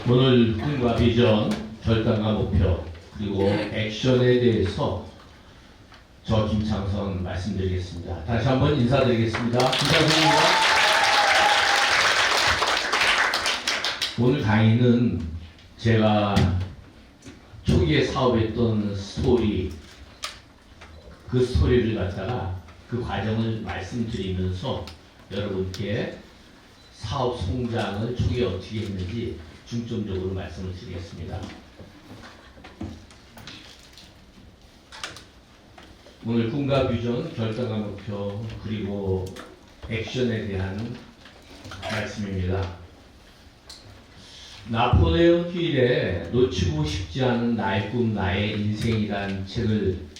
오늘 꿈과 비전, 결단과 목표, 그리고 액션에 대해서 저 김창선 말씀드리겠습니다. 다시 한번 인사드리겠습니다. 김창선입니다. 오늘 강의는 제가 초기에 사업했던 스토리, 그 스토리를 갖다가 그 과정을 말씀드리면서 여러분께 사업 성장을 초기에 어떻게 했는지 중점적으로 말씀을 드리겠습니다. 오늘 꿈과 비전, 결단과 목표, 그리고 액션에 대한 말씀입니다. 나폴레옹 힐의 놓치고 싶지 않은 나의 꿈, 나의 인생이라는 책을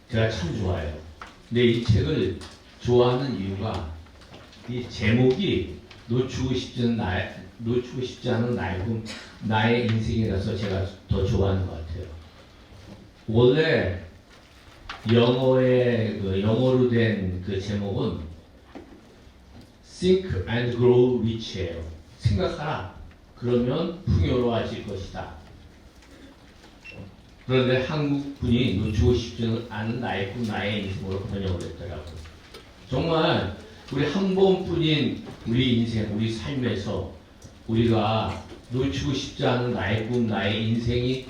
제가 참 좋아해요. 근데 이 책을 좋아하는 이유가 이 제목이 놓치고 싶지 않은 나의 꿈, 나의 인생이라서 제가 더 좋아하는 것 같아요. 원래 영어로 된 그 제목은 Think and Grow Rich예요. 생각하라. 그러면 풍요로워질 것이다. 그런데 한국 분이 놓치고 싶지 않은 나의 꿈, 나의 인생으로 번역을 했더라고요. 정말 우리 한 번뿐인 우리 인생, 우리 삶에서 우리가 놓치고 싶지 않은 나의 꿈, 나의 인생이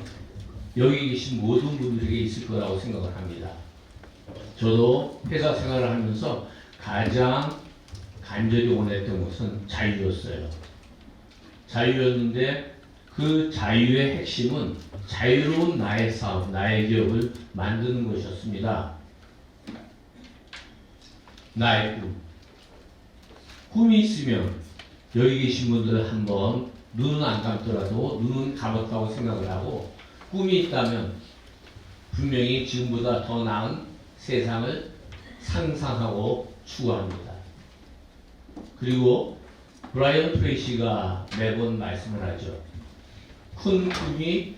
여기 계신 모든 분들에게 있을 거라고 생각을 합니다. 저도 회사 생활을 하면서 가장 간절히 원했던 것은 자유였어요. 자유였는데 그 자유의 핵심은 자유로운 나의 사업, 나의 기업을 만드는 것이었습니다. 나의 꿈. 꿈이 있으면 여기 계신 분들 한번 눈은 안 감더라도 눈은 감았다고 생각을 하고 꿈이 있다면 분명히 지금보다 더 나은 세상을 상상하고 추구합니다. 그리고 브라이언 트레이시가 매번 말씀을 하죠. 큰 꿈이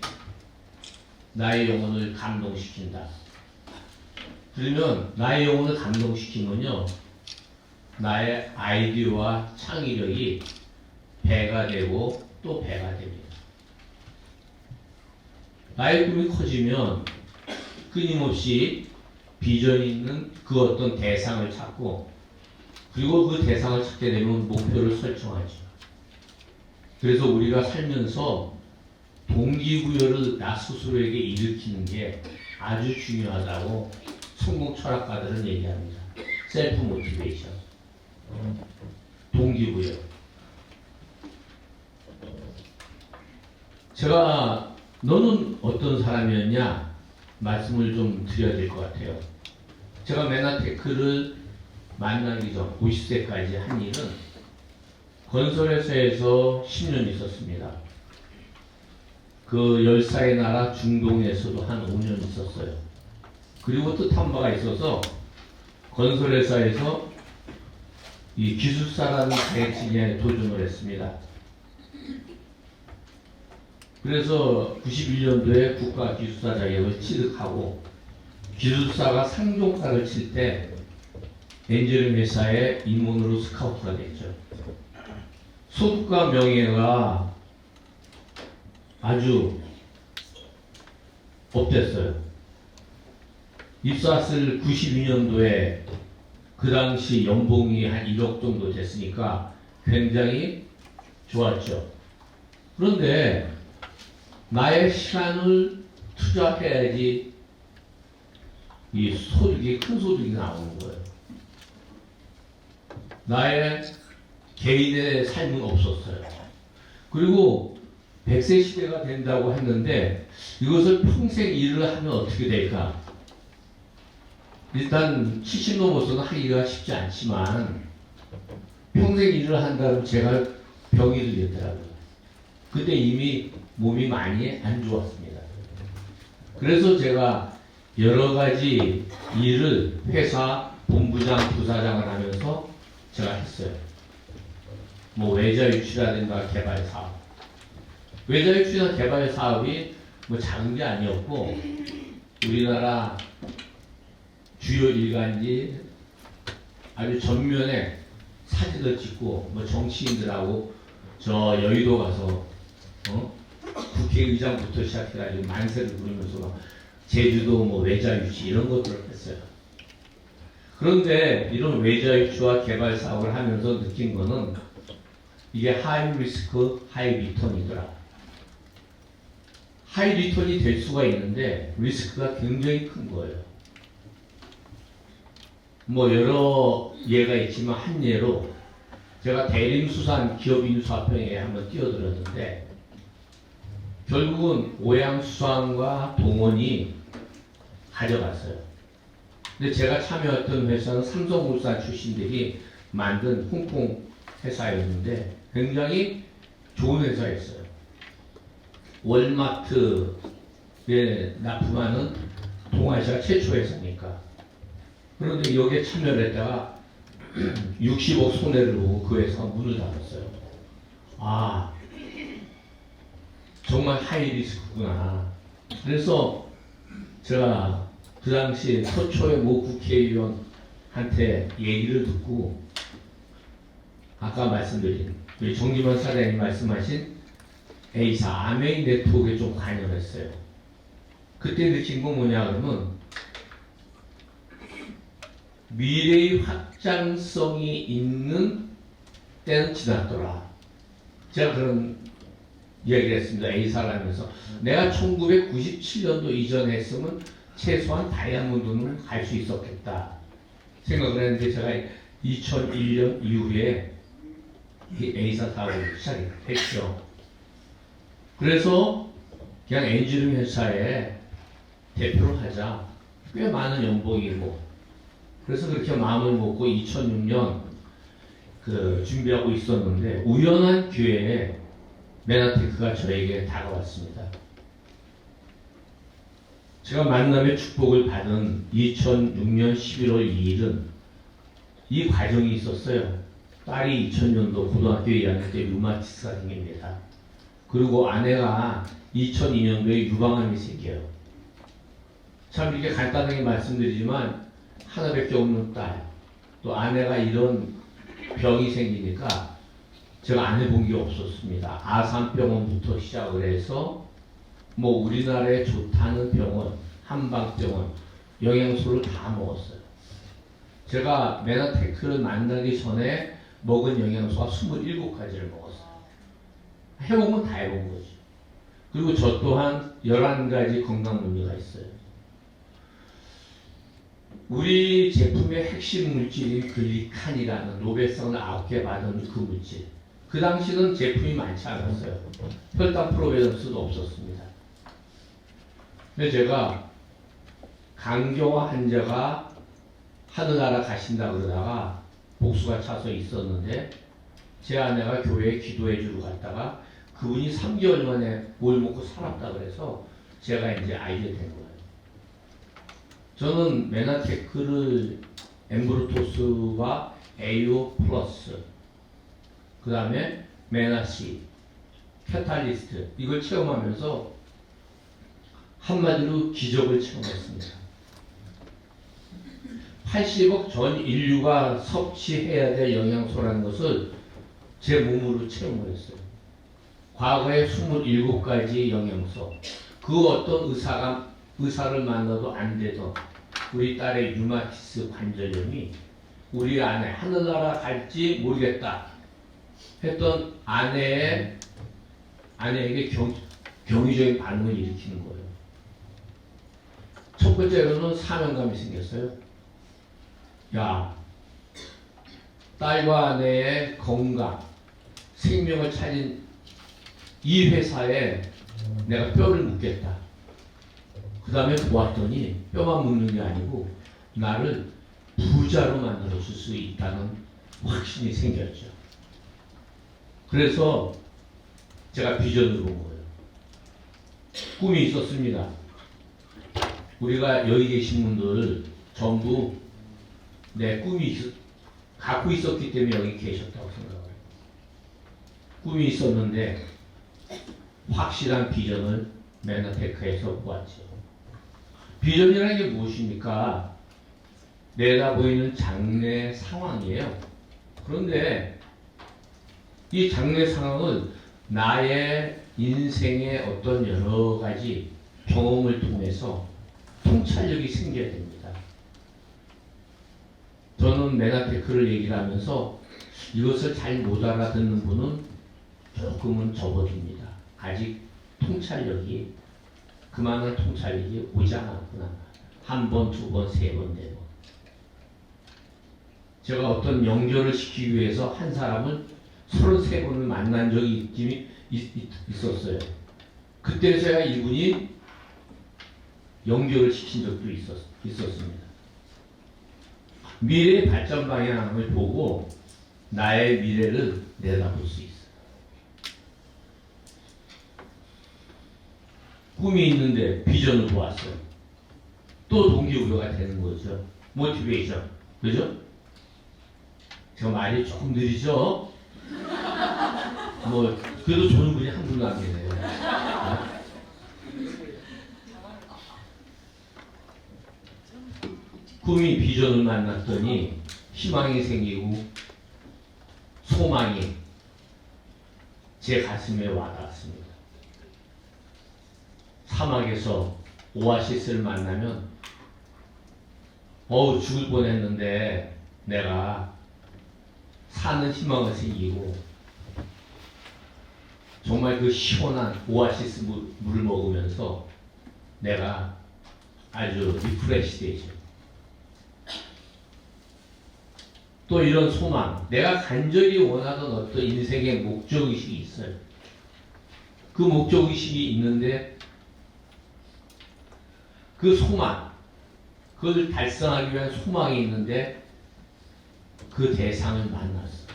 나의 영혼을 감동시킨다. 그러면 나의 영혼을 감동시키면요, 나의 아이디어와 창의력이 배가 되고 또 배가 됩니다. 나의 꿈이 커지면 끊임없이 비전이 있는 그 어떤 대상을 찾고, 그리고 그 대상을 찾게 되면 목표를 설정하죠. 그래서 우리가 살면서 동기부여를 나 스스로에게 일으키는 게 아주 중요하다고 성공 철학가들은 얘기합니다. 셀프 모티베이션. 동기부여. 제가 너는 어떤 사람이었냐 말씀을 좀 드려야 될 것 같아요. 제가 메나테크를 만나기 전 50세까지 한 일은 건설회사에서 10년 있었습니다. 그 10살의 나라 중동에서도 한 5년 있었어요. 그리고 뜻한 바가 있어서 건설회사에서 이 기술사라는 자격증에 도전을 했습니다. 그래서 91년도에 국가기술사 자격을 취득하고 기술사가 상종사를 칠 때 엔지니어링 회사의 임원으로 스카우트가 됐죠. 소득과 명예가 아주 업됐어요. 입사했을 92년도에 그 당시 연봉이 한 1억 정도 됐으니까 굉장히 좋았죠. 그런데 나의 시간을 투자해야지 이 소득이, 큰 소득이 나오는 거예요. 나의 개인의 삶은 없었어요. 그리고 100세 시대가 된다고 했는데 이것을 평생 일을 하면 어떻게 될까? 일단 70 넘어서는 하기가 쉽지 않지만 평생 일을 한다면 제가 병이 들겠더라고요. 그때 이미 몸이 많이 안 좋았습니다. 그래서 제가 여러 가지 일을 회사 본부장, 부사장을 하면서 제가 했어요. 뭐 외자 유치라든가 개발 사업. 외자 유치나 개발 사업이 뭐 작은 게 아니었고 우리나라 주요 일간지 아주 전면에 사진을 찍고 뭐 정치인들하고 저 여의도 가서 국회의장부터 시작해가지고 만세를 부르면서 막 제주도 뭐 외자유치 이런 것들을 했어요. 그런데 이런 외자유치와 개발 사업을 하면서 느낀 거는 이게 하이 리스크 하이 리턴이더라. 하이 리턴이 될 수가 있는데 리스크가 굉장히 큰 거예요. 뭐 여러 예가 있지만 한 예로 제가 대림수산 기업인수합회에 한번 뛰어들었는데 결국은 오양수산과 동원이 가져갔어요. 근데 제가 참여했던 회사는 삼성물산 출신들이 만든 홍콩 회사였는데 굉장히 좋은 회사였어요. 월마트에 납품하는 동아시아 최초 회사니까. 그런데 여기에 참여를 했다가 60억 손해를 보고 그 회사가 문을 닫았어요. 아, 정말 하이 리스크구나. 그래서 제가 그 당시 서초의 모 국회의원한테 얘기를 듣고 아까 말씀드린 우리 정기만 사장님 말씀하신 A사 아메이 네트워크에 좀 관여를 했어요. 그때 느낀 건 뭐냐 그러면 미래의 확장성이 있는 때는 지났더라. 제가 그런 이야기를 했습니다. A사를 하면서 내가 1997년도 이전에 했으면 최소한 다이아몬드는 갈 수 있었겠다 생각을 했는데 제가 2001년 이후에 이 A사 사업을 시작했죠. 그래서 그냥 엔지니어링 회사에 대표를 하자. 꽤 많은 연봉이고 그래서 그렇게 마음을 먹고 2006년 준비하고 있었는데 우연한 기회에 메나테크가 저에게 다가왔습니다. 제가 만남의 축복을 받은 2006년 11월 2일은 이 과정이 있었어요. 딸이 2000년도 고등학교 2학년 때 류마티스가 생깁니다. 그리고 아내가 2002년도에 유방암이 생겨요. 참 이렇게 간단하게 말씀드리지만 하나밖에 없는 딸, 또 아내가 이런 병이 생기니까 제가 안 해본 게 없었습니다. 아산병원부터 시작을 해서 뭐 우리나라에 좋다는 병원, 한방병원, 영양소를 다 먹었어요. 제가 메나테크를 만나기 전에 먹은 영양소가 27가지를 먹었어요. 해보면 다 해본 거죠. 그리고 저 또한 11가지 건강 문제가 있어요. 우리 제품의 핵심 물질인 글리칸이라는 노벨상을 9개 받은 그 물질. 그 당시는 제품이 많지 않았어요. 혈당 프로베넌스도 없었습니다. 근데 제가 강경화 환자가 하늘나라 가신다 그러다가 복수가 차서 있었는데 제 아내가 교회에 기도해 주러 갔다가 그분이 3개월 만에 뭘 먹고 살았다 그래서 제가 이제 알게 된 거예요. 저는 메나테크를 엠브루토스와 에이오 플러스 그 다음에 메나시 캐탈리스트 이걸 체험하면서 한마디로 기적을 체험했습니다. 80억 전 인류가 섭취해야 될 영양소라는 것을 제 몸으로 체험을 했어요. 과거에 27가지 영양소, 그 어떤 의사를 만나도 안 되던 우리 딸의 류마티스 관절염이 우리 아내 하늘나라 갈지 모르겠다 했던 아내에게 경이적인 반응을 일으키는 거예요. 첫 번째로는 사명감이 생겼어요. 야, 딸과 아내의 건강, 생명을 차린 이 회사에 내가 뼈를 묻겠다. 그 다음에 보았더니 뼈만 묻는 게 아니고 나를 부자로 만들어 줄 수 있다는 확신이 생겼죠. 그래서 제가 비전을 본 거예요. 꿈이 있었습니다. 우리가 여기 계신 분들 전부 내 꿈이 갖고 있었기 때문에 여기 계셨다고 생각해요. 꿈이 있었는데 확실한 비전을 메나테크에서 보았죠. 비전이라는 게 무엇입니까? 내다 보이는 장래 상황이에요. 그런데 이 장래 상황은 나의 인생의 어떤 여러 가지 경험을 통해서 통찰력이 생겨야 됩니다. 저는 메나테크를 얘기를 하면서 이것을 잘 못 알아듣는 분은 조금은 접어줍니다. 아직 통찰력이, 그만한 통찰력이 오지 않았구나. 한 번, 두 번, 세 번, 네 번. 제가 어떤 연결을 시키기 위해서 한 사람을 33번을 만난 적이 있었어요. 그때서야 이분이 연결을 시킨 적도 있었습니다. 미래의 발전 방향을 보고 나의 미래를 내다볼 수 있어요. 꿈이 있는데 비전을 보았어요. 또 동기부여가 되는 거죠. 모티베이션. 그죠? 제가 말이 조금 느리죠? 그래도 좋은 분이 한 분도 안 계세요. 꿈이 비전을 만났더니 희망이 생기고 소망이 제 가슴에 와닿았습니다. 사막에서 오아시스를 만나면 죽을 뻔했는데 내가 사는 희망을 생기고 정말 그 시원한 오아시스 물을 먹으면서 내가 아주 리프레시 되죠. 또 이런 소망, 내가 간절히 원하던 어떤 인생의 목적의식이 있어요. 그 목적의식이 있는데 그 소망, 그것을 달성하기 위한 소망이 있는데 그 대상을 만났어요.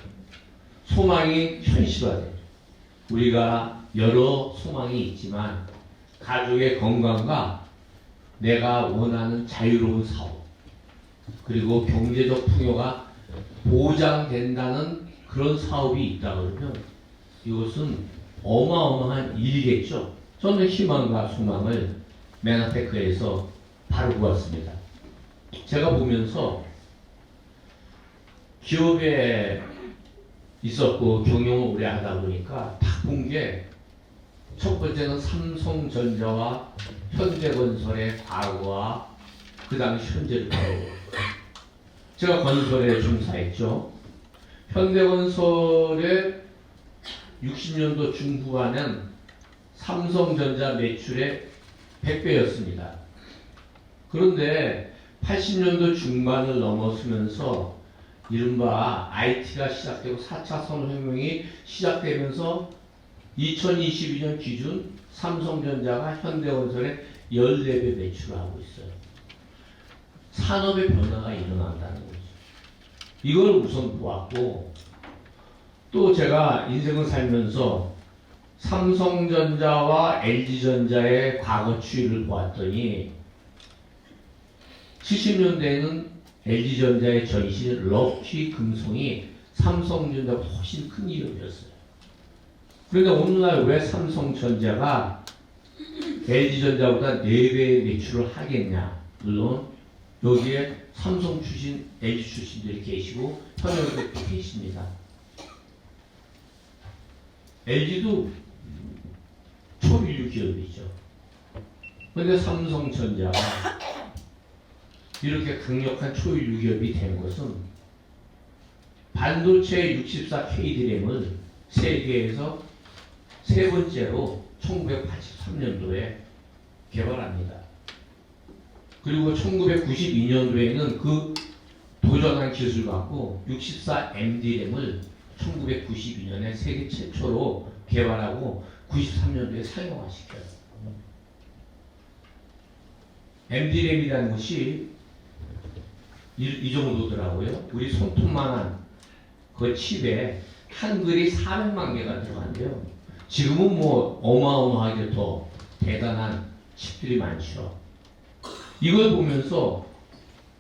소망이 현실화돼요. 우리가 여러 소망이 있지만 가족의 건강과 내가 원하는 자유로운 사업, 그리고 경제적 풍요가 보장된다는 그런 사업이 있다 그러면 이것은 어마어마한 일이겠죠. 저는 희망과 소망을 메나테크에서 바로 보았습니다. 제가 보면서 기업에 있었고 경영을 오래 하다 보니까 딱 본 게 첫 번째는 삼성전자와 현대건설의 과거와 그 당시 현재를 보고, 제가 건설에 종사했죠. 현대건설의 60년도 중후반엔 삼성전자 매출의 100배였습니다. 그런데 80년도 중반을 넘어서면서 이른바 IT가 시작되고 4차 산업혁명이 시작되면서 2022년 기준 삼성전자가 현대건설의 14배 매출을 하고 있어요. 산업의 변화가 일어난다는 거죠. 이걸 우선 보았고, 또 제가 인생을 살면서 삼성전자와 LG전자의 과거 추이를 보았더니 70년대에는 LG전자의 전신 럭키금속이 삼성전자보다 훨씬 큰 기업이었어요. 그런데 오늘날 왜 삼성전자가 LG전자보다 4배의 매출을 하겠냐? 물론 여기에 삼성 출신, LG 출신들이 계시고 현역들도 계십니다. LG도 초일류 기업이죠. 그런데 삼성전자가 이렇게 강력한 초일류 기업이 된 것은 반도체 64K 드램을 세계에서 세 번째로 1983년도에 개발합니다. 그리고 1992년도에는 그 도전한 기술을 갖고 64MD램을 1992년에 세계 최초로 개발하고 93년도에 사용화시켜요. MD램이라는 것이 이 정도더라고요. 우리 손톱만한 그 칩에 한글이 400만 개가 들어간대요. 지금은 뭐 어마어마하게 더 대단한 칩들이 많죠. 이걸 보면서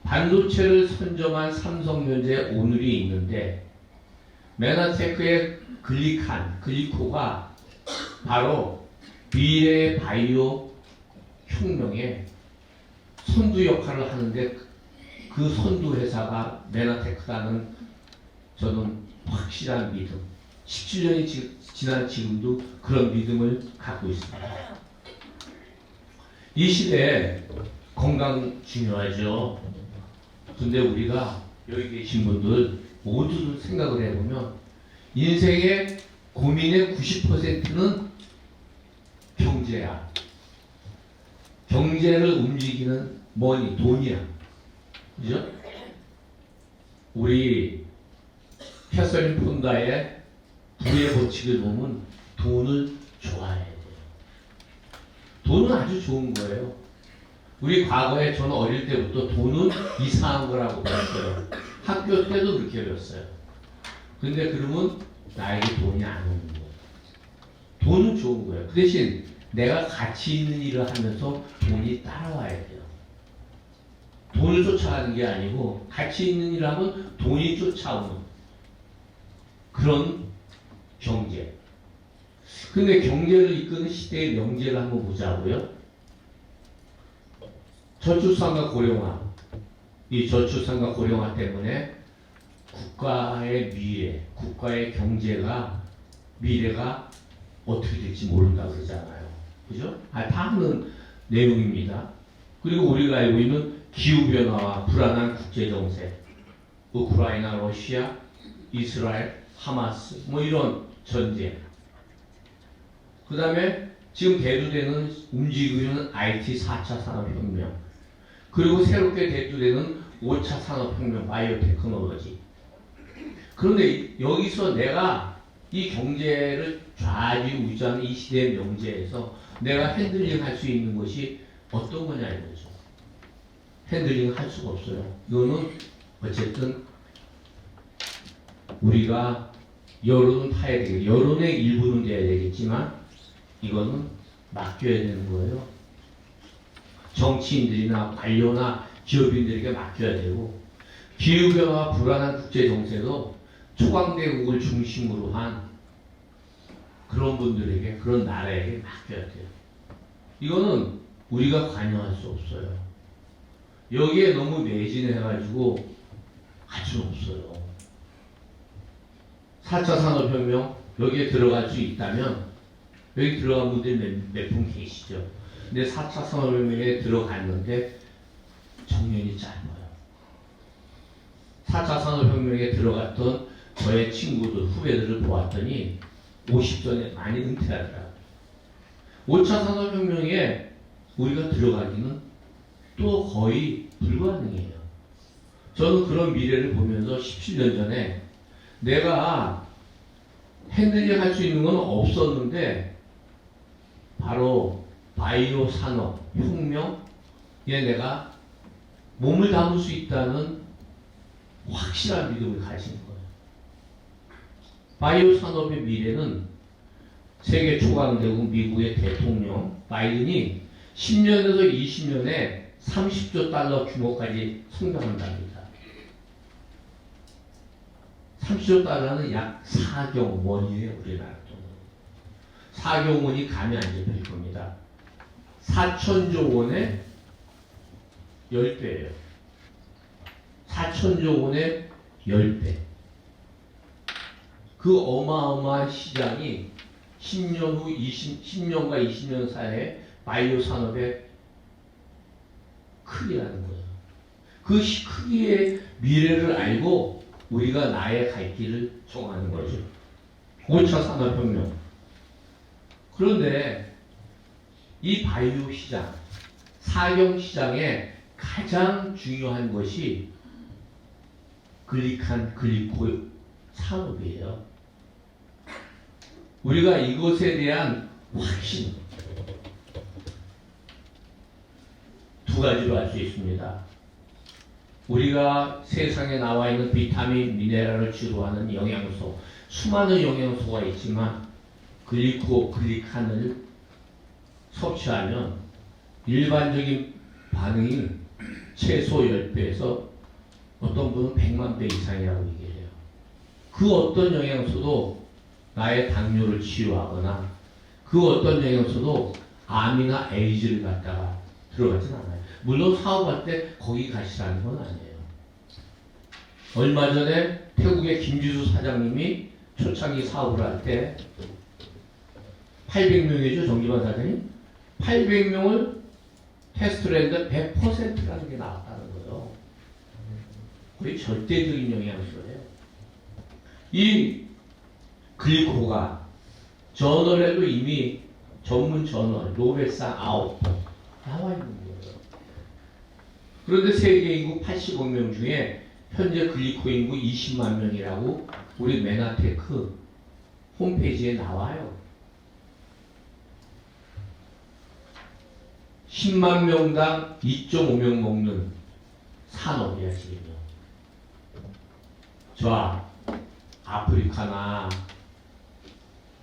반도체를 선점한 삼성전자의 오늘이 있는데, 메나테크의 글리코가 바로 미래의 바이오 혁명의 선두 역할을 하는데 그 선두 회사가 메나테크라는 저는 확실한 믿음. 17년이 지난 지금도 그런 믿음을 갖고 있습니다. 이 시대에 건강 중요하죠. 근데 우리가 여기 계신 분들 모두 생각을 해보면 인생의 고민의 90%는 경제야. 경제를 움직이는 머니, 돈이야. 그죠? 우리 캐서린 폰다의 부의 법칙을 보면 돈을 좋아해야 돼요. 돈은 아주 좋은 거예요. 우리 과거에 저는 어릴 때부터 돈은 이상한 거라고 배웠어요. 학교 때도 그렇게 배웠어요. 근데 그러면 나에게 돈이 안 오는 거예요. 돈은 좋은 거예요. 그 대신 내가 가치 있는 일을 하면서 돈이 따라와야 돼요. 돈을 쫓아가는 게 아니고 가치 있는 일을 하면 돈이 쫓아오는 그런 경제. 근데 경제를 이끄는 시대의 명제를 한번 보자고요. 저출산과 고령화. 이 저출산과 고령화 때문에 국가의 미래, 국가의 경제가 미래가 어떻게 될지 모른다 그러잖아요. 그죠? 다 아는 내용입니다. 그리고 우리가 알고 있는 기후변화와 불안한 국제정세, 우크라이나, 러시아, 이스라엘, 하마스, 뭐 이런 전쟁. 그 다음에 지금 대두되는 움직이고 있는 IT 4차 산업혁명. 그리고 새롭게 대두되는 5차 산업혁명, 바이오 테크놀로지. 그런데 여기서 내가 이 경제를 좌지우지하는 이 시대의 명제에서 내가 핸들링 할 수 있는 것이 어떤 거냐 이거죠. 핸들링 할 수가 없어요. 이거는 어쨌든 우리가 여론은 타야 되겠죠. 여론의 일부는 돼야 되겠지만 이거는 맡겨야 되는 거예요. 정치인들이나 관료나 기업인들에게 맡겨야 되고 기후변화와 불안한 국제정세도 초강대국을 중심으로 한 그런 분들에게 그런 나라에게 맡겨야 돼요. 이거는 우리가 관여할 수 없어요. 여기에 너무 매진해가지고 할 수는 없어요. 4차 산업혁명 여기에 들어갈 수 있다면 여기 들어간 분들이 몇 분 계시죠. 근데 4차 산업혁명에 들어갔는데 정년이 짧아요. 4차 산업혁명에 들어갔던 저의 친구들, 후배들을 보았더니 50전에 많이 은퇴하더라고요. 5차 산업혁명에 우리가 들어가기는 또 거의 불가능해요. 저는 그런 미래를 보면서 17년 전에 내가 핸들링 할 수 있는 건 없었는데 바로 바이오 산업 혁명에 내가 몸을 담을 수 있다는 확실한 믿음을 가진 거예요. 바이오 산업의 미래는 세계 초강대국 미국의 대통령 바이든이 10년에서 20년에 30조 달러 규모까지 성장한답니다. 30조 달러는 약 4경 원이에요. 우리나라 돈으로. 4경 원이 감이 안 잡힐 겁니다. 4천조 원의 10배예요. 4천조 원의 10배. 그 어마어마한 시장이 10년 후 10년과 20년 사이에 바이오 산업의 크기라는 거예요. 그 크기의 미래를 알고 우리가 나의 갈 길을 정하는 거죠. 5차 산업혁명. 그런데 이 바이오 시장, 사경 시장에 가장 중요한 것이 글리코 산업이에요. 우리가 이것에 대한 확신 두 가지로 알 수 있습니다. 우리가 세상에 나와 있는 비타민, 미네랄을 주로하는 영양소, 수많은 영양소가 있지만 글리칸을 섭취하면 일반적인 반응이 최소 10배에서 어떤 분은 100만 배 이상이라고 얘기해요. 그 어떤 영양소도 나의 당뇨를 치유하거나 그 어떤 영양소도 암이나 에이즈를 갖다가 들어가진 않아요. 물론 사업할 때 거기 가시라는 건 아니에요. 얼마 전에 태국의 김지수 사장님이 초창기 사업을 할 때 800명이죠, 정기반 사장님? 800명을 테스트를 했는데 100%라는 게 나왔다는 거예요. 거의 절대적인 영향이에요. 이 글리코가 저널에도 이미 전문 저널, 노벨상 아웃 나와 있는 거예요. 그런데 세계 인구 80억 명 중에 현재 글리코 인구 20만 명이라고 우리 메나테크 홈페이지에 나와요. 10만 명당 2.5명 먹는 산업이야, 지금요. 저 아프리카나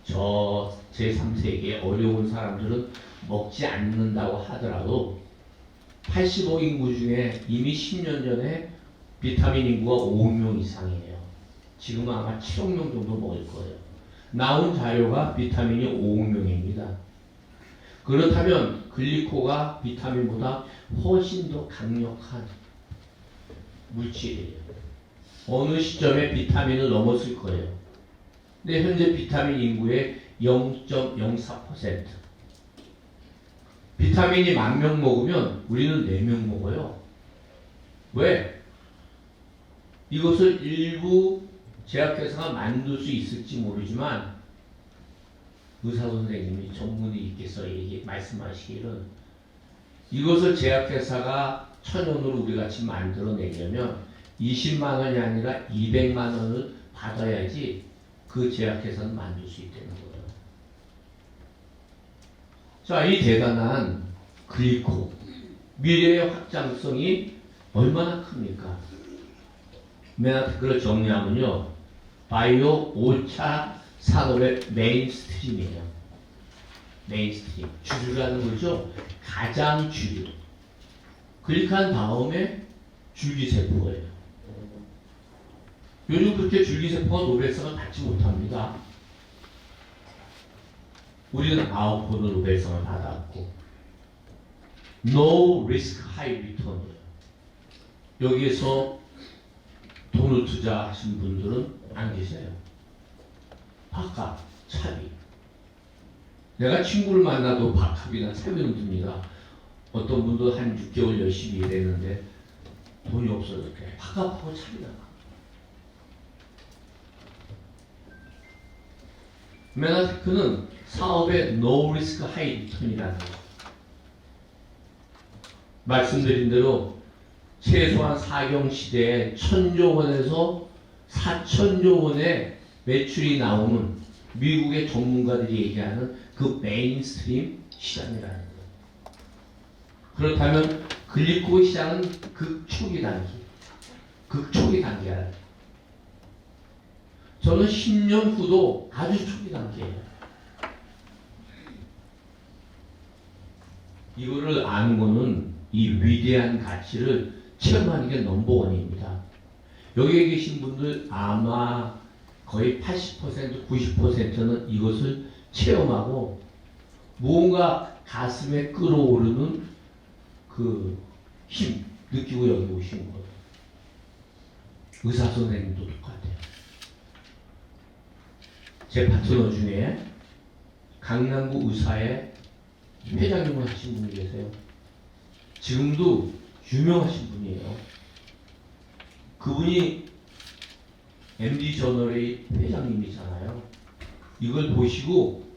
저 제3세계 어려운 사람들은 먹지 않는다고 하더라도 80억 인구 중에 이미 10년 전에 비타민 인구가 5억 명 이상이에요. 지금은 아마 7억 명 정도 먹을 거예요. 나온 자료가 비타민이 5억 명입니다. 그렇다면 글리코가 비타민보다 훨씬 더 강력한 물질이에요. 어느 시점에 비타민을 넘었을 거예요. 근데 현재 비타민 인구의 0.04%. 비타민이 10,000명 먹으면 우리는 4명 먹어요. 왜? 이것을 일부 제약회사가 만들 수 있을지 모르지만 의사 선생님이 전문의 있겠어 말씀하시기를 이것을 제약회사가 천연으로 우리 같이 만들어내려면 20만 원이 아니라 200만 원을 받아야지 그 제약회사는 만들 수 있다는 거예요. 자, 이 대단한 글리코 미래의 확장성이 얼마나 큽니까? 메나테크를 정리하면요, 바이오 5차 산업의 메인스트림이에요. 메인스트림. 주류라는 거죠. 가장 주류. 클릭한 다음에 줄기세포예요. 요즘 그렇게 줄기세포가 노벨상을 받지 못합니다. 우리는 9번을 노벨상을 받았고, No Risk High Return이에요. 여기에서 돈을 투자하신 분들은 안 계세요. 밥값, 차비. 내가 친구를 만나도 밥값이나 차비는 듭니다. 어떤 분도 한 6개월 열심히 일했는데 돈이 없어서 밥값하고 차비 나가. 메나테크는 사업의 No Risk High Return이라는 거. 말씀드린 대로 최소한 4경 시대에 1,000조 원에서 4,000조 원의 매출이 나오는 미국의 전문가들이 얘기하는 그 메인스트림 시장이라는 거예요. 그렇다면 글리코 시장은 극초기 단계야. 저는 10년 후도 아주 초기 단계예요. 이거를 아는 거는 이 위대한 가치를 체험하는 게 넘버원입니다. 여기에 계신 분들 아마 거의 80%, 90%는 이것을 체험하고 무언가 가슴에 끌어오르는 그 힘 느끼고 여기 오신 거예요. 의사 선생님도 똑같아요. 제 파트너 중에 강남구 의사의 회장님을 하신 분이 계세요. 지금도 유명하신 분이에요. 그분이 MD저널의 회장님이잖아요. 이걸 보시고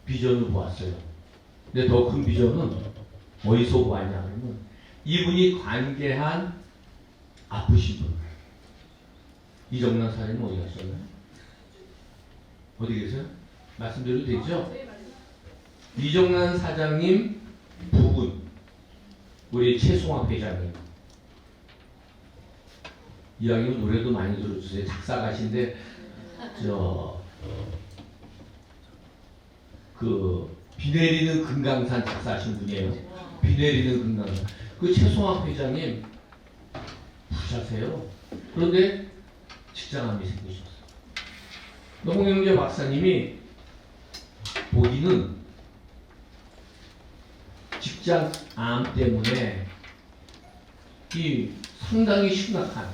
비전을 보았어요. 근데 더 큰 비전은 어디서 보았냐 그러면 이분이 관계한 아프신 분. 이정란 사장님 어디 가셨나요? 어디 계세요? 말씀드려도 되죠? 이정란 사장님 부분, 우리 최송학 회장님. 이왕이면 노래도 많이 들어주세요. 작사가신데 비 내리는 금강산 작사하신 분이에요. 비 내리는 금강산. 그 최송학 회장님 부자세요. 그런데 직장암이 생기셨어요. 노홍영재 박사님이 보기는 직장암 때문에 이 상당히 심각한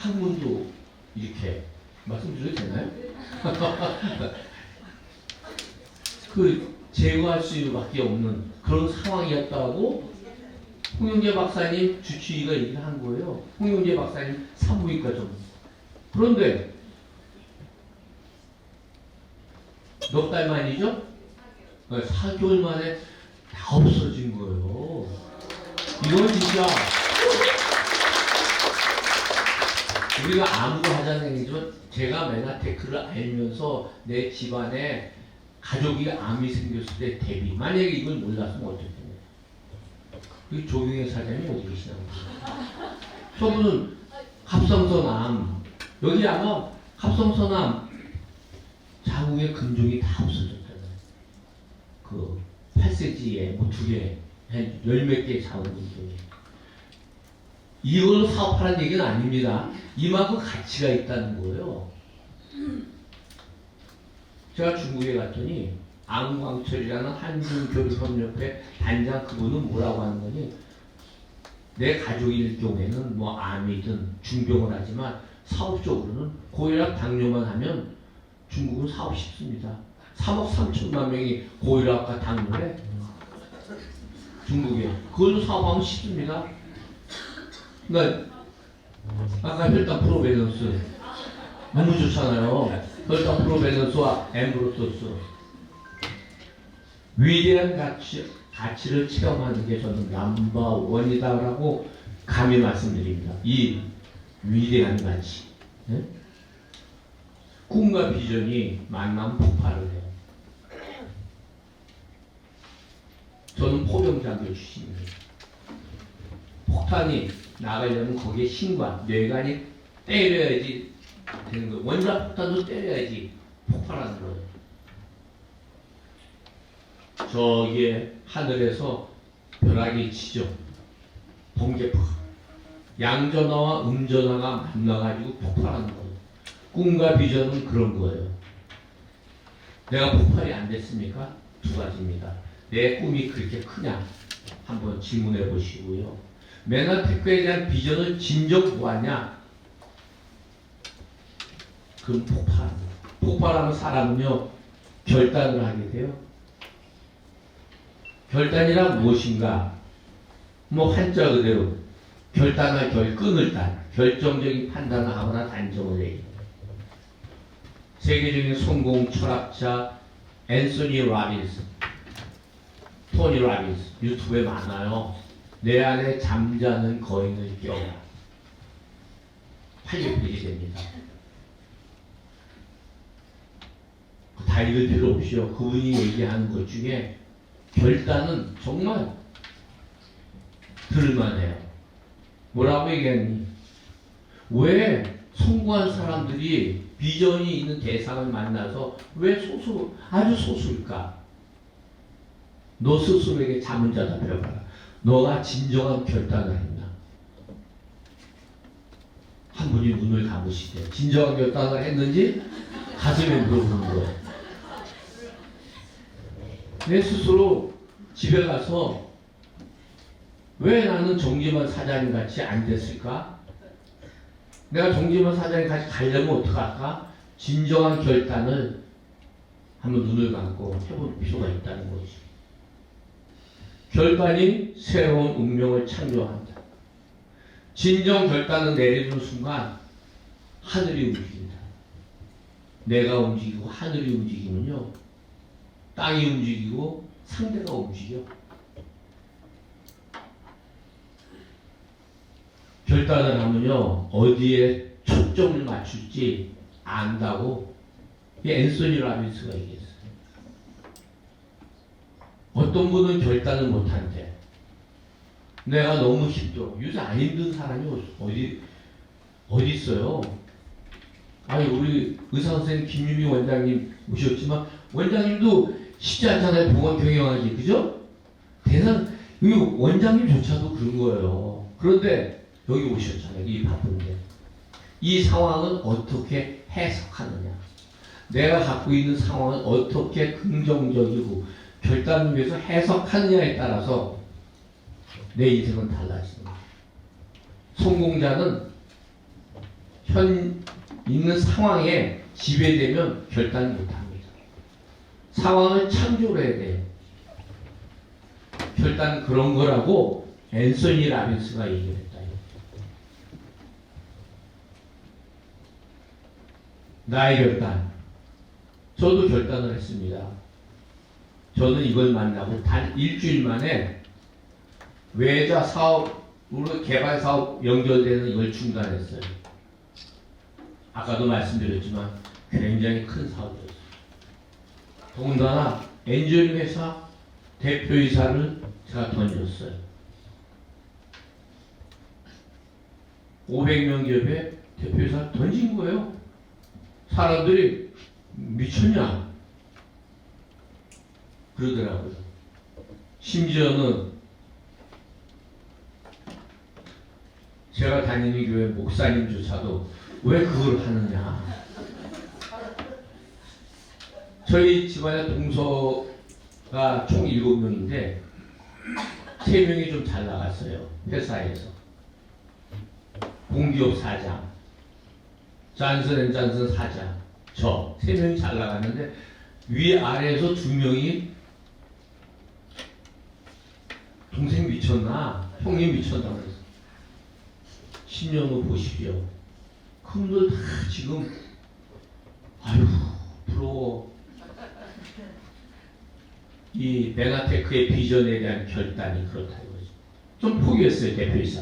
학문도 이렇게 말씀드려도 되나요? 그 제거할 수밖에 없는 그런 상황이었다고 홍영재 박사님 주치의가 얘기를 한 거예요. 홍영재 박사님 산부인과 전문. 그런데 몇 달 만이죠? 4개월 만에 다 없어진 거예요. 이건 진짜 우리가 아무도 하자는 얘기지만 제가 메나테크를 알면서 내 집안에 가족이 암이 생겼을 때 대비 만약에 이걸 몰랐으면 어땠겠냐. 그 조경의 사장님 어디 계시나 보세요. 저분은 갑상선암 여기 아마 갑상선암 자궁의 근종이 다 없어졌잖아요. 그 8cm에 뭐 2개 한 10몇 개 자궁 근종이 이걸로 사업하라는 얘기는 아닙니다. 이만큼 가치가 있다는 거예요. 제가 중국에 갔더니 안광철이라는 한중교류협력회 단장 그분은 뭐라고 하는 거니 내 가족일 경우에는 뭐 암이든 중병을 하지만 사업적으로는 고혈압 당뇨만 하면 중국은 사업 쉽습니다. 3억 3천만 명이 고혈압과 당뇨래 중국에 그걸로 사업하면 쉽습니다. 그러니까 아까 혈당 프로밸런스 너무 좋잖아요. 혈당 프로밸런스와 엠브로소스 위대한 가치를 체험하는 게 저는 넘버원이다라고 감히 말씀드립니다. 이 위대한 가치 네? 꿈과 비전이 만나면 폭발을 해요. 저는 포병장교 출신입니다. 폭탄이 나가려면 거기에 신관, 뇌관이 때려야지 되는 거예요. 원자 폭탄도 때려야지 폭발하는 거예요. 저기에 하늘에서 벼락이 치죠. 번개파. 양전하와 음전하가 만나가지고 폭발하는 거예요. 꿈과 비전은 그런 거예요. 내가 폭발이 안 됐습니까? 2가지입니다. 내 꿈이 그렇게 크냐? 한번 질문해 보시고요. 메나테크에 대한 비전을 진정 뭐하냐? 그럼 폭발합니다. 폭발하는 사람은요, 결단을 하게 돼요. 결단이란 무엇인가? 뭐 한자 그대로 결단할 끊을 단, 결정적인 판단을 하거나 단정을 해요. 세계적인 성공 철학자 앤소니 라빈스, 토니 라빈스 유튜브에 많아요. 내 안에 잠자는 거인을 깨워라. 800페이지 됩니다. 다 읽을 필요 없이요. 그분이 얘기하는 것 중에 결단은 정말 들을만해요. 뭐라고 얘기했니? 왜 성공한 사람들이 비전이 있는 대상을 만나서 왜 아주 소수일까? 너 스스로에게 자문자답해봐라. 너가 진정한 결단을 했나? 한 분이 눈을 감으시대. 진정한 결단을 했는지 가슴에 물어보는 거예요. 내 스스로 집에 가서 왜 나는 정지만 사장님 같이 안 됐을까? 내가 정지만 사장님 같이 가려면 어떡할까? 진정한 결단을 한번 눈을 감고 해볼 필요가 있다는 거지. 결단이 새로운 운명을 창조한다. 진정 결단을 내리는 순간 하늘이 움직인다. 내가 움직이고 하늘이 움직이면요. 땅이 움직이고 상대가 움직여. 결단을 하면요. 어디에 초점을 맞출지 안다고 앤소니 라빈스가 얘기했어요. 어떤 분은 결단을 못한대. 내가 너무 힘들어. 요새 안 힘든 사람이 어디 있어요? 아니 우리 의사 선생님 김유미 원장님 오셨지만 원장님도 쉽지 않잖아요. 병원 경영하기 그죠? 대단 여기 원장님조차도 그런 거예요. 그런데 여기 오셨잖아요. 이 바쁜데 이 상황은 어떻게 해석하느냐? 내가 갖고 있는 상황은 어떻게 긍정적이고 결단을 위해서 해석하느냐에 따라서 내 인생은 달라집니다. 성공자는 현 있는 상황에 지배되면 결단 못합니다. 상황을 창조해야 돼요. 결단 그런 거라고 앤서니 라빈스가 얘기를 했다. 나의 결단. 저도 결단을 했습니다. 저는 이걸 만나고 단 일주일 만에 외자 사업으로 개발 사업 연결되는 이걸 중단했어요. 아까도 말씀드렸지만 굉장히 큰 사업이었어요. 더군다나 엔지니어링 회사 대표이사를 제가 던졌어요. 500명 기업에 대표이사 던진 거예요. 사람들이 미쳤냐 그러더라고요. 심지어는 제가 다니는 교회 목사님조차도 왜 그걸 하느냐. 저희 집안의 동서가 총 7명인데 3명이 좀 잘 나갔어요. 회사에서. 공기업 사장, 잔슨앤잔슨 사장, 저 3명이 잘 나갔는데 위아래에서 2명이 동생 미쳤나? 형님 미쳤나? 그래서 10년 후 보십시오. 그분들 다 지금 아유 부러워. 이 메가테크의 비전에 대한 결단이 그렇다 이거죠. 좀 포기했어요, 대표이사.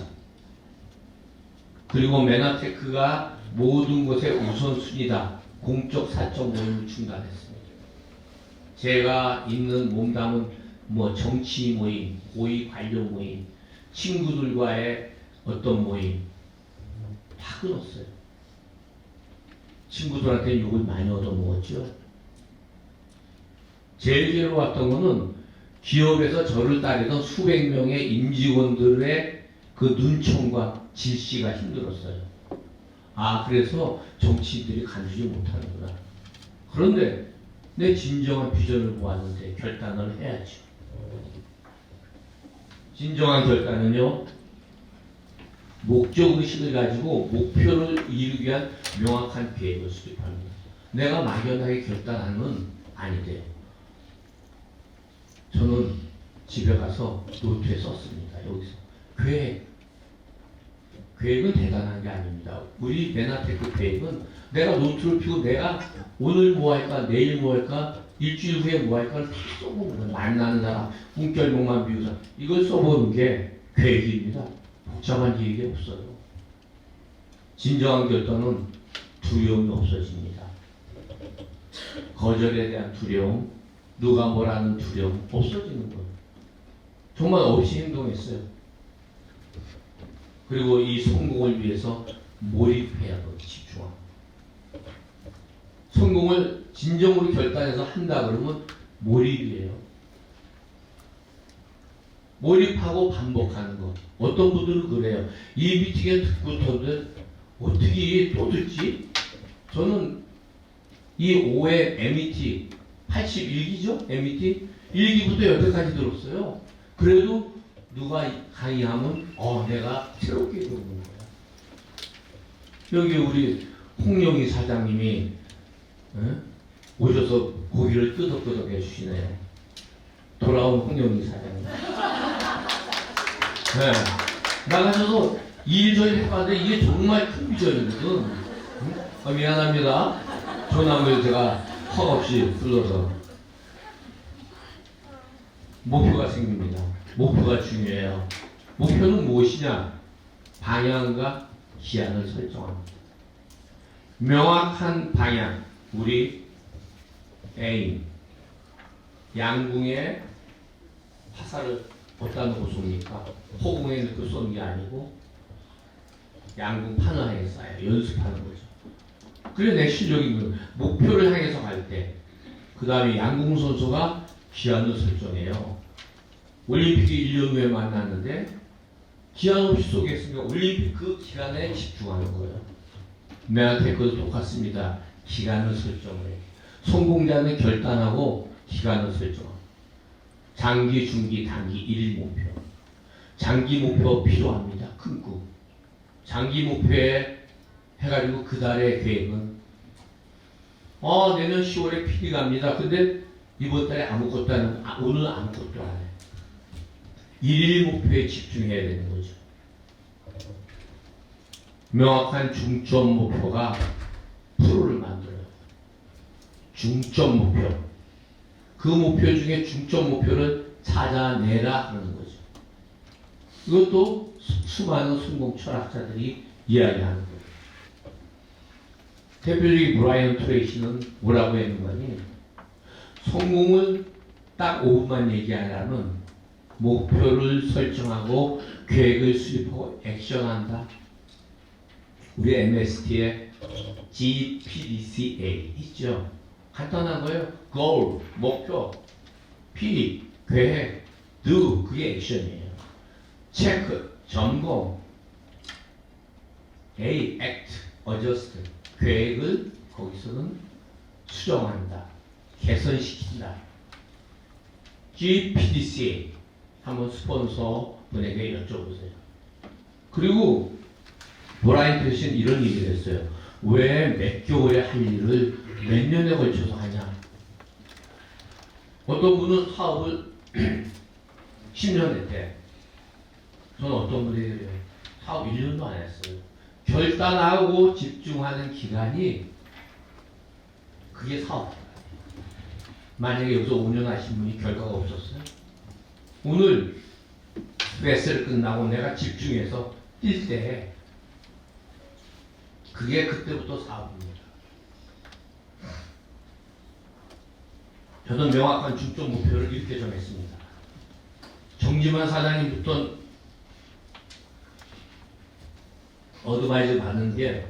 그리고 메가테크가 모든 것의 우선순위다. 공적 사적 모임을 중단했습니다. 제가 있는 몸담은 뭐 정치 모임, 고위 관료 모임, 친구들과의 어떤 모임 다 끊었어요. 친구들한테 욕을 많이 얻어먹었죠. 제일 괴로웠던 거는 기업에서 저를 따르던 수백 명의 임직원들의 그 눈총과 질시가 힘들었어요. 아, 그래서 정치인들이 간주지 못하는구나. 그런데 내 진정한 비전을 보았는데 결단을 해야죠. 진정한 결단은요, 목적의식을 가지고 목표를 이루기 위한 명확한 계획을 수립합니다. 내가 막연하게 결단하는 아니 돼요. 저는 집에 가서 노트에 썼습니다. 여기서 계획은 대단한 게 아닙니다. 우리 메나테크 계획은 내가 노트를 펴고 내가 오늘 뭐 할까, 내일 뭐 할까, 일주일 후에 뭐 할까를 다 써보는 거예요. 만나는 사람, 꿈결목만 비우자. 이걸 써보는 게 계획입니다. 복잡한 계획이 없어요. 진정한 결단은 두려움이 없어집니다. 거절에 대한 두려움, 누가 뭐라는 두려움 없어지는 거예요. 정말 없이 행동했어요. 그리고 이 성공을 위해서 몰입해야 돼요. 집중하고. 성공을 진정으로 결단해서 한다 그러면 몰입이에요. 몰입하고 반복하는 거. 어떤 분들은 그래요. 이 미팅에 듣고서는 어떻게 또 듣지? 저는 이 5회 MET 81기죠? MET 1기부터 여태까지 들었어요. 그래도 누가 강의하면 내가 새롭게 들어보는 거야. 여기 우리 홍영희 사장님이 오셔서 고기를 끄덕끄덕 해주시네요. 돌아온 홍영희 사장님. 네. 나가셔서 이일저일 해봤는데 이게 정말 큰 비전이거든. 미안합니다. 조남을 제가 턱없이 불러서. 목표가 생깁니다. 목표가 중요해요. 목표는 무엇이냐? 방향과 기한을 설정합니다. 명확한 방향, 우리 에임, 양궁에 화살을 어디다 놓고 쏩니까? 허공에 넣고 쏘는 게 아니고 양궁 판을 향해 쏴요. 연습하는 거죠. 그래 내 실력인 거예요. 목표를 향해서 갈 때, 그 다음에 양궁 선수가 기한을 설정해요. 올림픽이 1년 후에 만났는데 기한 없이 쏘겠습니까? 올림픽 그 기간에 집중하는 거예요. 메가테크도 똑같습니다. 기간을 설정해요. 성공자는 결단하고 기간을 설정합니다. 장기, 중기, 단기 1일 목표. 장기 목표 필요합니다. 큰 꿈. 장기 목표에 해가지고 그 달의 계획은 내년 10월에 PD 갑니다. 근데 이번 달에 아무것도 안 하고 오늘 아무것도 안 해. 일일 목표에 집중해야 되는 거죠. 명확한 중점 목표가 프로를 만들어요. 중점 목표. 그 목표 중에 중점 목표를 찾아내라 하는 거죠. 이것도 수많은 성공 철학자들이 이야기하는 거예요. 대표적인 브라이언 트레이시는 뭐라고 했는가니 성공을 딱 5분만 얘기하려면 목표를 설정하고 계획을 수립하고 액션한다. 우리 MST에 GPDCA 있죠. 간단한 거예요. goal, 목표, P, 계획, do, 그게 액션이에요. 체크, 점검, A, act, adjust, 계획을 거기서는 수정한다. 개선시킨다. GPDCA 한번 스폰서 분에게 여쭤보세요. 그리고 브라이언 트레이시는 이런 얘기를 했어요. 왜 몇 개월에 할 일을 몇 년에 걸쳐서 하냐. 어떤 분은 사업을 10년 했대. 저는 어떤 분이 그래요. 사업 1년도 안 했어요. 결단하고 집중하는 기간이 그게 사업. 만약에 여기서 5년 하신 분이 결과가 없었어요. 오늘 스트레스를 끝나고 내가 집중해서 뛸 때 그게 그때부터 사업입니다. 저는 명확한 중점 목표를 이렇게 정했습니다. 정지만 사장님부터 어드바이즈 받는 게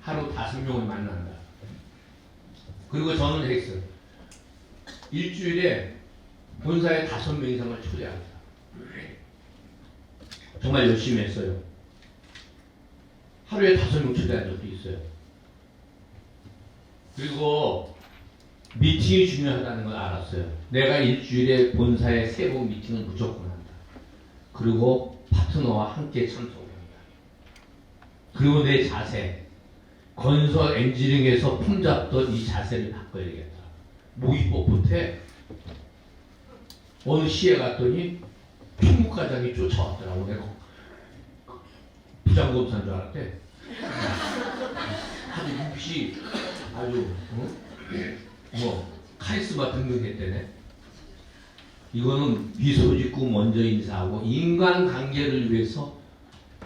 하루 5명을 만난다. 그리고 저는 했어요. 일주일에 본사에 5명 이상을 초대합니다. 정말 열심히 했어요. 하루에 5명 초대한 적도 있어요. 그리고 미팅이 중요하다는 걸 알았어요. 내가 일주일에 본사에 3번 미팅을 무조건 한다. 그리고 파트너와 함께 참석합니다. 그리고 내 자세, 건설 엔지니어링에서 품잡던 이 자세를 바꿔야겠다. 목이 뻣뻣해. 어느 시에 갔더니 총무과장이 쫓아왔더라고. 내가 부장검사인 줄 알았대. 아주 묵시 아주 카리스마 등등했대네. 이거는 미소 짓고 먼저 인사하고 인간관계를 위해서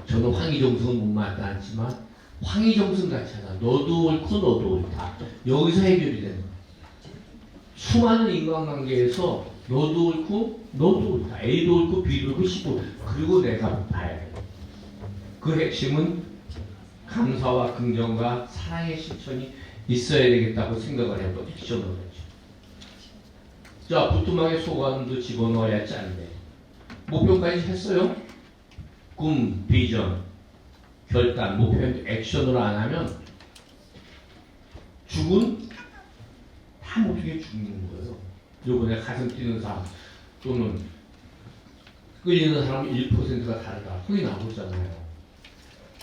저는 황희정승은 못 맞닿았지만 황희정승 같이 하자. 너도 옳고 너도 옳다. 여기서 해결이 되는 거야. 수많은 인간관계에서 너도 옳고 너도 옳다. A도 옳고 B도 옳고 C도 옳고 그리고 내가 봐야 돼. 그 핵심은 감사와 긍정과 사랑의 실천이 있어야 되겠다고 생각을 해도 액션을 했죠. 자, 부뚜막에 소감도 집어넣어야 짠데 목표까지 했어요. 꿈, 비전, 결단, 목표, 액션으로 안 하면 죽은 다 못하게 죽는 거예요. 요번에 가슴 뛰는 사람 또는 끌리는 사람 1%가 다르다. 거기 나오고 있잖아요.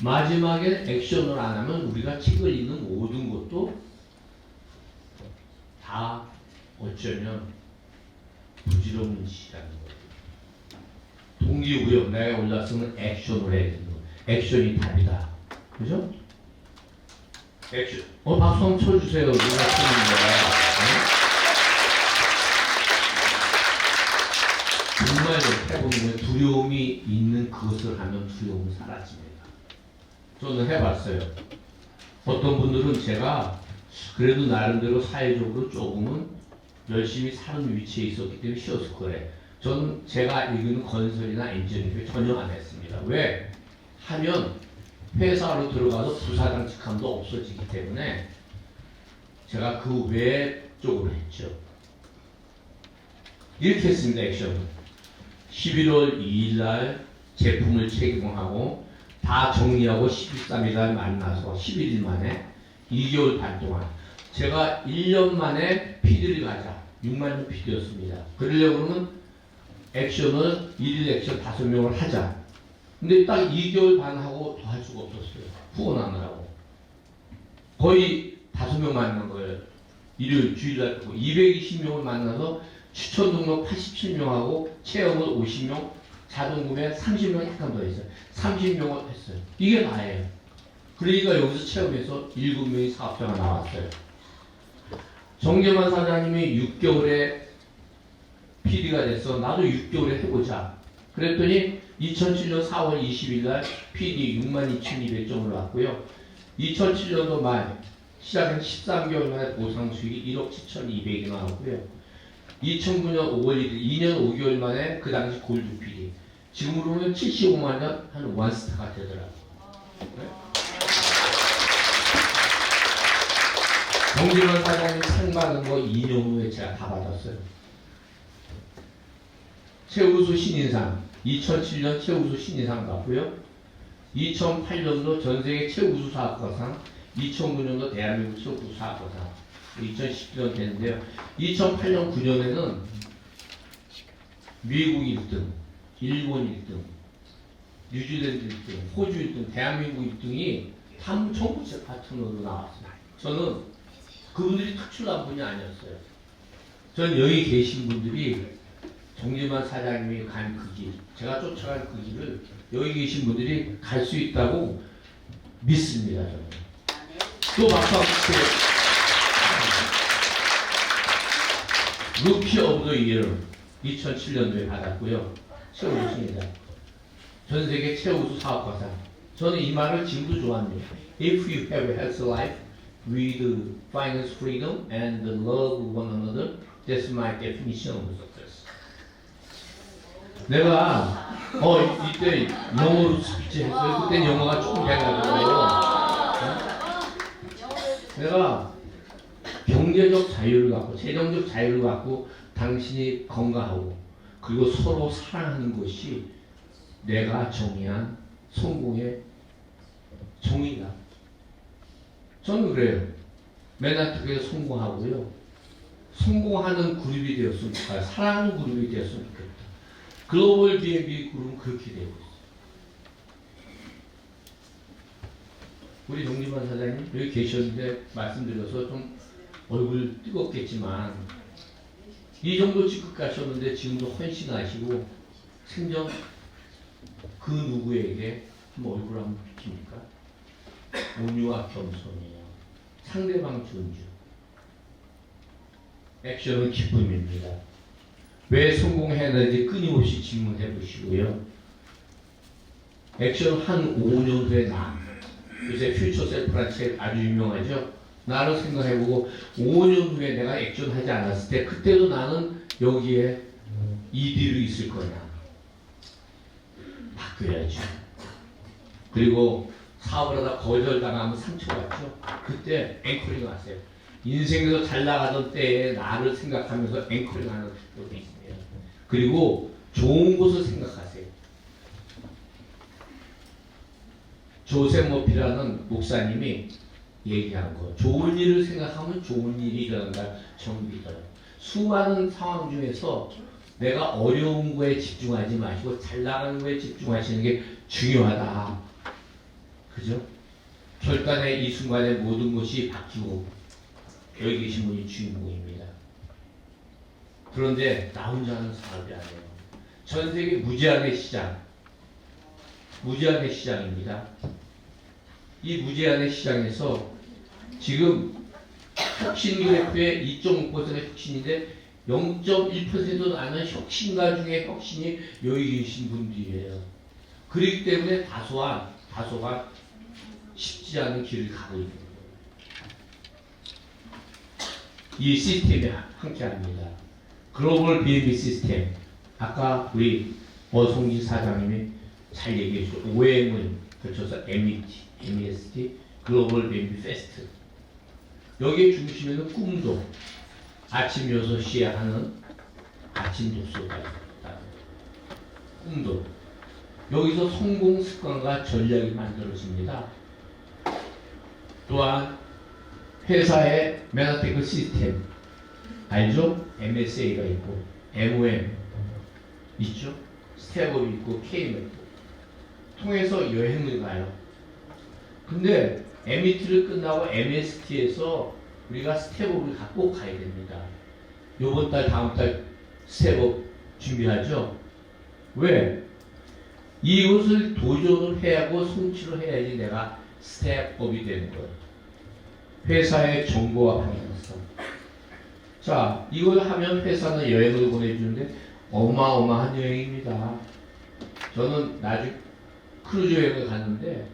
마지막에 액션을 안 하면 우리가 책을 읽는 모든 것도 다 어쩌면 부질없는 짓이라는 거예요. 동기부여 내가 올랐으면 액션을 해야 되는 거예요. 액션이 답이다. 그죠? 액션. 박수 한번 쳐주세요. 누가 치는 거야. 정말로 해보면 두려움이 있는 그것을 하면 두려움은 사라집니다. 저는 해봤어요. 어떤 분들은 제가 그래도 나름대로 사회적으로 조금은 열심히 사는 위치에 있었기 때문에 쉬었을 거예요. 저는 제가 읽은 건설이나 엔지니어링 전혀 안 했습니다. 왜? 하면 회사로 들어가서 부사장 직함도 없어지기 때문에 제가 그 외 쪽으로 했죠. 이렇게 했습니다. 액션은 11월 2일 날 제품을 채용하고 다 정리하고 13일 날 만나서 11일 만에 2개월 반 동안 제가 1년 만에 PD를 가자. 6만 년 PD였습니다. 그러려고는 액션을 1일 액션 5명을 하자. 근데 딱 2개월 반 하고 더 할 수가 없었어요. 후원하느라고. 거의 5명 만난 거예요. 일요일 주일날 220명을 만나서 추천 등록 87명하고 체험을 50명, 자동 구매 30명 약간 더 했어요. 30명을 했어요. 이게 나예요. 그러니까 여기서 체험해서 7명의 사업자가 나왔어요. 정재만 사장님이 6개월에 PD가 됐어. 나도 6개월에 해보자. 그랬더니 2007년 4월 20일 날 PD 62,200점으로 왔고요. 2007년도 말 시작한 13개월 만에 보상 수익이 1억 7,200이 나왔고요. 2009년 5월 1일 2년 5개월 만에 그 당시 골드 PD. 지금으로는 75만 원 한 원스타가 되더라고요. 정진원 사장님 상 받은 거 2년 후에 제가 다 받았어요. 최우수 신인상 2007년 최우수 신인상 받고요. 2008년도 전세계 최우수 사업가상, 2009년도 대한민국 최우수 사업가상, 2010년 됐는데요. 2008년 9년에는 미국 1등, 일본 1등, 뉴질랜드 1등, 호주 1등, 대한민국 1등이 전부 제 파트너로 나왔어요. 저는 그분들이 특출난 분이 아니었어요. 전 여기 계신 분들이 정재만 사장님이 간 그 길, 제가 쫓아간 그 길을 여기 계신 분들이 갈 수 있다고 믿습니다. 저는. 또 박수 한번 주세요. 루키 오브 더 이어 2007년도에 받았고요. 최우수입니다. 전 세계 최우수 사업가상. 저는 이 말을 지금도 좋아합니다. If you have a healthy life with finance freedom and love one another, that's my definition of success. 내가 이때 영어로 스피치 했어요. 그때 영어가 조금 돼가지고 내가 경제적 자유를 갖고 재정적 자유를 갖고 당신이 건강하고 그리고 서로 사랑하는 것이 내가 정의한 성공의 정의다. 저는 그래요. 맨하튼에서 성공하고요. 성공하는 그룹이 되었으면 좋겠다. 사랑하는 그룹이 되었으면 좋겠다. 글로벌 B&B 그룹은 그렇게 되고 있어요. 우리 정진만 사장님 여기 계셨는데 말씀드려서 좀 얼굴 뜨겁겠지만 이 정도 직급 가셨는데 지금도 헌신하시고 생전 그 누구에게 한번 얼굴 한번 비춥니까? 온유와 겸손이에요. 상대방 존중. 액션은 기쁨입니다. 왜 성공해야되는지 끊임없이 질문해 보시고요. 액션 한 5년 후에 나. 요새 퓨처 셀프라는 책 아주 유명하죠. 나를 생각해보고 5년 후에 내가 액션하지 않았을 때 그때도 나는 여기에 ED로 있을 거냐. 바뀌어야죠. 그리고 사업을 하다 거절당하면 상처받죠. 그때 앵커링 하세요. 인생에서 잘 나가던 때에 나를 생각하면서 앵커링 하는 것도 있습니다. 그리고 좋은 것을 생각하세요. 조셉 머피라는 목사님이 얘기한 거. 좋은 일을 생각하면 좋은 일이 일어난다. 정비더라고요. 수많은 상황 중에서 내가 어려운 거에 집중하지 마시고 잘 나가는 거에 집중하시는 게 중요하다. 그죠? 결단의 이 순간에 모든 것이 바뀌고 여기 계신 분이 주인공입니다. 그런데 나 혼자 하는 사업이 아니에요. 전 세계 무제한의 시장, 무제한의 시장입니다. 이 무제한의 시장에서 지금 혁신 그래프의 2.5%의 혁신인데 0.1%도 안 하는 혁신가 중에 혁신이 여기 계신 분들이에요. 그렇기 때문에 다소간 쉽지 않은 길을 가고 있는 거예요. 이 시스템이 함께합니다. 글로벌 B&B 시스템. 아까 우리 어송지 사장님이 잘 얘기해 주셨고 OM을 거쳐서 MEST, 글로벌 B&B 페스트. 여기에 중심에는 꿈도 아침 6시에 하는 아침 독서가 있다. 꿈도. 여기서 성공 습관과 전략이 만들어집니다. 또한 회사의 매너테크 시스템 알죠? MSA가 있고 MOM 있죠? 스텝업이 있고 KM 있고 통해서 여행을 가요. 근데 MET를 끝나고 MST에서 우리가 스텝업을 꼭 가야 됩니다. 요번 달, 다음 달 스텝업 준비하죠? 왜? 이것을 도전을 해야 하고 성취를 해야지 내가 스텝업이 되는 거예요. 회사의 정보와 방향성. 자, 이걸 하면 회사는 여행을 보내주는데 어마어마한 여행입니다. 저는 나중에 크루즈 여행을 갔는데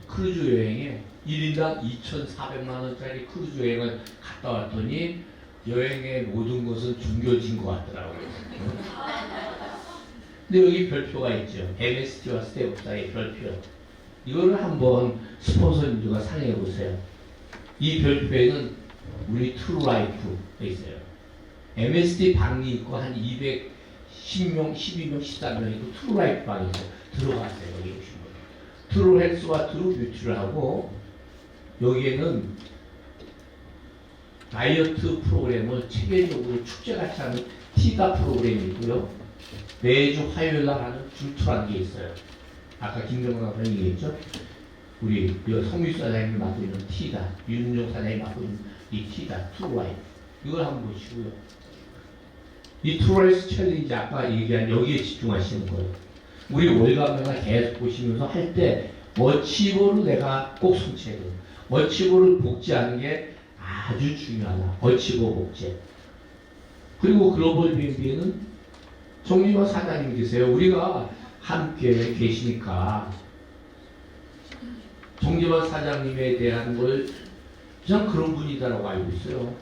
크루즈 여행에 1인당 2,400만 원짜리 크루즈 여행을 갔다 왔더니 여행의 모든 것은 숨겨진 것 같더라고요. 근데 여기 별표가 있죠. MST와 스텝업 사이의 별표. 이거를 한번 스폰서님들과 상의해 보세요. 이 별표에는 우리 트루라이프가 있어요. MST 방이 있고 한 210명, 12명, 13명 있고 트루라이프 방이 있어요. 들어가세요. 여기 오시면. 트루헬스와 트루뷰티를 하고 여기에는 다이어트 프로그램을 체계적으로 축제같이 하는 티다 프로그램이고요. 매주 화요일 날 하는 줄투라는 게 있어요. 아까 김정남 사장님 얘기했죠? 우리 성유 사장님이 맡고 있는 티다, 윤종 사장님이 맡고 있는 이 티다, 트루라이프. 이걸 한번 보시고요. 이 트루라이프 챌린지 아까 얘기한 여기에 집중하시는 거예요. 우리 월간명을 계속 보시면서 할 때 어치버를 내가 꼭 성취해야 돼요. 어치버를 복제하는 게 아주 중요하다. 어치버 복제. 그리고 글로벌 BNB에는 정리와 사장님 계세요. 우리가 함께 계시니까 정재환 사장님에 대한 걸 그냥 그런 분이다라고 알고 있어요.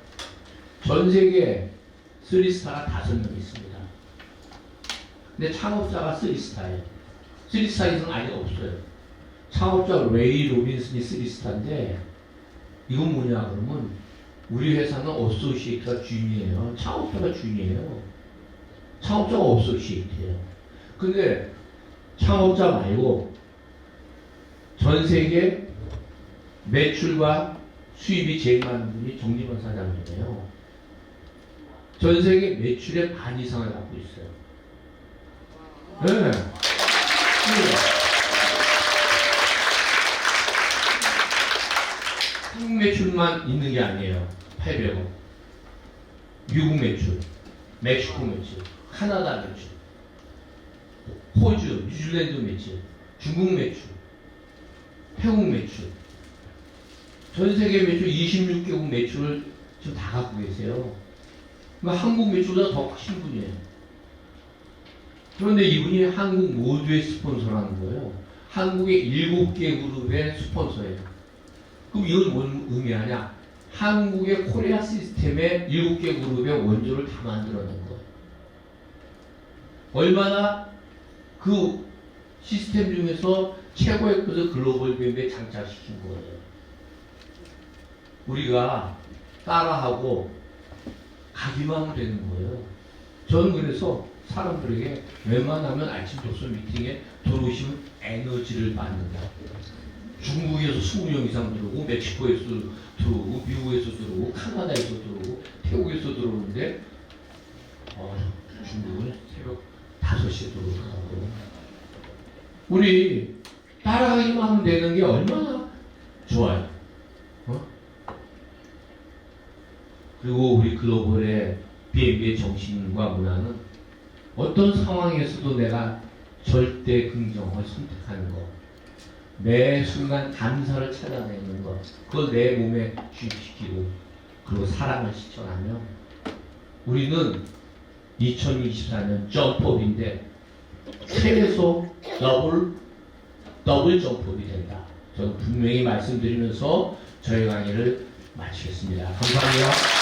전 세계 3스타가 5명 있습니다. 근데 창업자가 3스타예요. 3스타 이상 아직 없어요. 창업자 레이 로빈슨이 3스타인데 이건 뭐냐 그러면 우리 회사는 어소시에이트가 주인이에요. 창업자가 주인이에요. 창업자가 어소시에이트예요. 근데 창업자 말고 전 세계 매출과 수입이 제일 많은 분이 정지원 사장님이에요. 전 세계 매출의 반 이상을 갖고 있어요. 네. 한국 매출만 있는 게 아니에요. 800억. 미국 매출, 멕시코 매출, 카나다 매출, 호주, 뉴질랜드 매출, 중국 매출, 태국 매출, 전 세계 매출 26개국 매출을 지금 다 갖고 계세요. 그러니까 한국 매출보다 더 크신 분이에요. 그런데 이분이 한국 모두의 스폰서라는 거예요. 한국의 7개 그룹의 스폰서예요. 그럼 이건 뭔 의미하냐? 한국의 코리아 시스템의 7개 그룹의 원조를 다 만들어낸 거예요. 얼마나 그 시스템 중에서 최고의 것을 글로벌 뱀에 장착시킨 거예요. 우리가 따라하고 가기만 하면 되는 거예요. 저는 그래서 사람들에게 웬만하면 아침 독서 미팅에 들어오시면 에너지를 받는다. 중국에서 20명 이상 들어오고, 멕시코에서 들어오고, 미국에서 들어오고, 카나다에서 들어오고, 태국에서 들어오는데, 중국은 새벽 5시에 들어오더라고요. 우리 따라가기만 하면 되는 게 얼마나 좋아요. 그리고 우리 글로벌의 BNB의 정신과 문화는 어떤 상황에서도 내가 절대 긍정을 선택하는 것, 매 순간 감사를 찾아내는 것, 그걸 내 몸에 주입시키고 그리고 사랑을 실천하면 우리는 2024년 점프업인데 최소 더블 점프업이 된다. 저는 분명히 말씀드리면서 저희 강의를 마치겠습니다. 감사합니다.